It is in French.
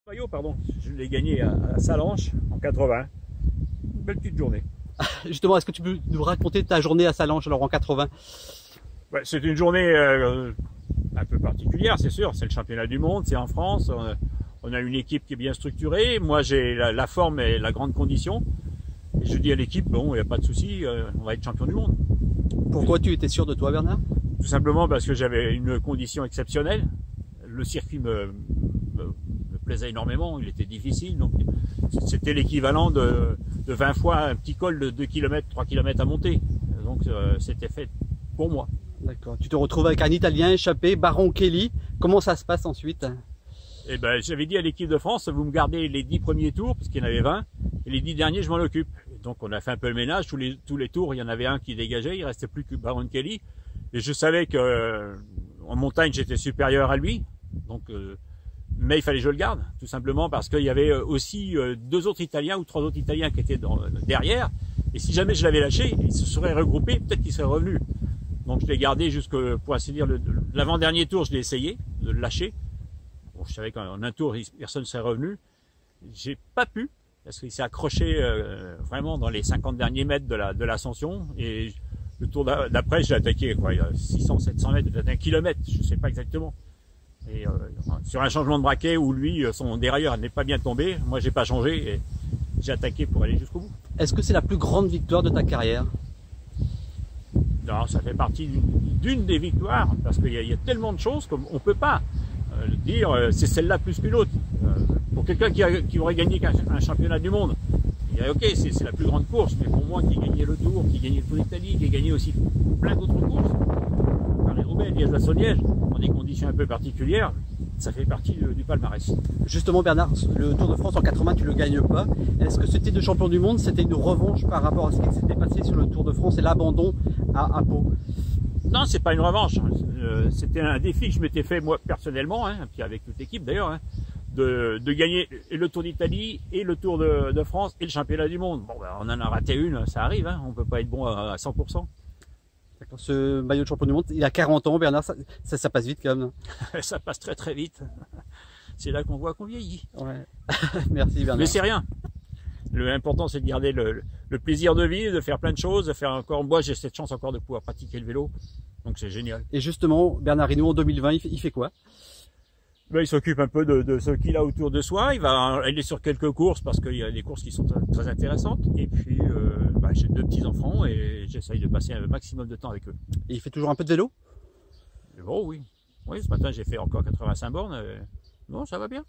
Maillot, pardon, je l'ai gagné à Sallanches en 80. Une belle petite journée. Justement, est-ce que tu peux nous raconter ta journée à Sallanches alors en 80? Ouais, c'est une journée un peu particulière, c'est sûr. C'est le championnat du monde, c'est en France. On a une équipe qui est bien structurée. Moi, j'ai la forme et la grande condition. Et je dis à l'équipe, bon, il n'y a pas de souci, on va être champion du monde. Pourquoi tu étais sûr de toi, Bernard? Tout simplement parce que j'avais une condition exceptionnelle. Le circuit me plaisait énormément, il était difficile, donc c'était l'équivalent de 20 fois un petit col de 2 km, 3 km à monter. Donc c'était fait pour moi. D'accord. Tu te retrouves avec un Italien échappé, Baron Kelly. Comment ça se passe ensuite? Eh ben, j'avais dit à l'équipe de France, vous me gardez les 10 premiers tours, parce qu'il y en avait 20, et les 10 derniers, je m'en occupe. Et donc on a fait un peu le ménage, tous les tours, il y en avait un qui dégageait, il restait plus que Baron Kelly. Et je savais que en montagne, j'étais supérieur à lui. Donc mais il fallait que je le garde, tout simplement parce qu'il y avait aussi 2 autres Italiens ou 3 autres Italiens qui étaient derrière. Et si jamais je l'avais lâché, ils se seraient regroupés, peut-être qu'ils seraient revenus. Donc je l'ai gardé jusqu'au, pour ainsi dire, l'avant-dernier tour, je l'ai essayé de le lâcher. Bon, je savais qu'en un tour, personne ne serait revenu. J'ai pas pu, parce qu'il s'est accroché vraiment dans les 50 derniers mètres de l'ascension. Et le tour d'après, je l'ai attaqué, quoi. Il y a 600, 700 mètres, peut-être 1 kilomètre, je sais pas exactement. Et sur un changement de braquet où lui, son dérailleur n'est pas bien tombé, moi j'ai pas changé et j'ai attaqué pour aller jusqu'au bout. Est-ce que c'est la plus grande victoire de ta carrière? Non, ça fait partie d'une des victoires, parce qu'il y a tellement de choses qu'on ne peut pas dire c'est celle-là plus qu'une autre. Pour quelqu'un qui aurait gagné un championnat du monde, il dirait ok, c'est la plus grande course, mais pour moi qui ai gagné le Tour, qui ai gagné le Tour d'Italie, qui ai gagné aussi plein d'autres courses, Paris-Roubaix, Liège-Bastogne-Liège, dans des conditions un peu particulières, ça fait partie du palmarès. Justement Bernard, le Tour de France en 80, tu le gagnes pas. Est-ce que ce titre de champion du monde, c'était une revanche par rapport à ce qui s'était passé sur le Tour de France et l'abandon à Pau? Non, c'est pas une revanche. C'était un défi que je m'étais fait moi personnellement, puis avec toute l'équipe d'ailleurs, de gagner le Tour d'Italie et le Tour de France et le championnat du monde. Bon, ben, on en a raté une, ça arrive, on peut pas être bon à 100%. Ce maillot de champion du monde, il a 40 ans, Bernard, ça passe vite quand même. Ça passe très très vite. C'est là qu'on voit qu'on vieillit. Ouais. Merci Bernard. Mais c'est rien. L'important c'est de garder le plaisir de vivre, de faire plein de choses, de faire encore. Moi j'ai cette chance encore de pouvoir pratiquer le vélo, donc c'est génial. Et justement, Bernard Hinault en 2020, il fait quoi? Ben, il s'occupe un peu de ce qu'il a autour de soi. Il va aller sur quelques courses parce qu'il y a des courses qui sont très intéressantes. Et puis, j'ai 2 petits-enfants et j'essaye de passer un maximum de temps avec eux. Et il fait toujours un peu de vélo? Bon, oui. Oui, ce matin, j'ai fait encore 85 bornes. Bon, ça va bien.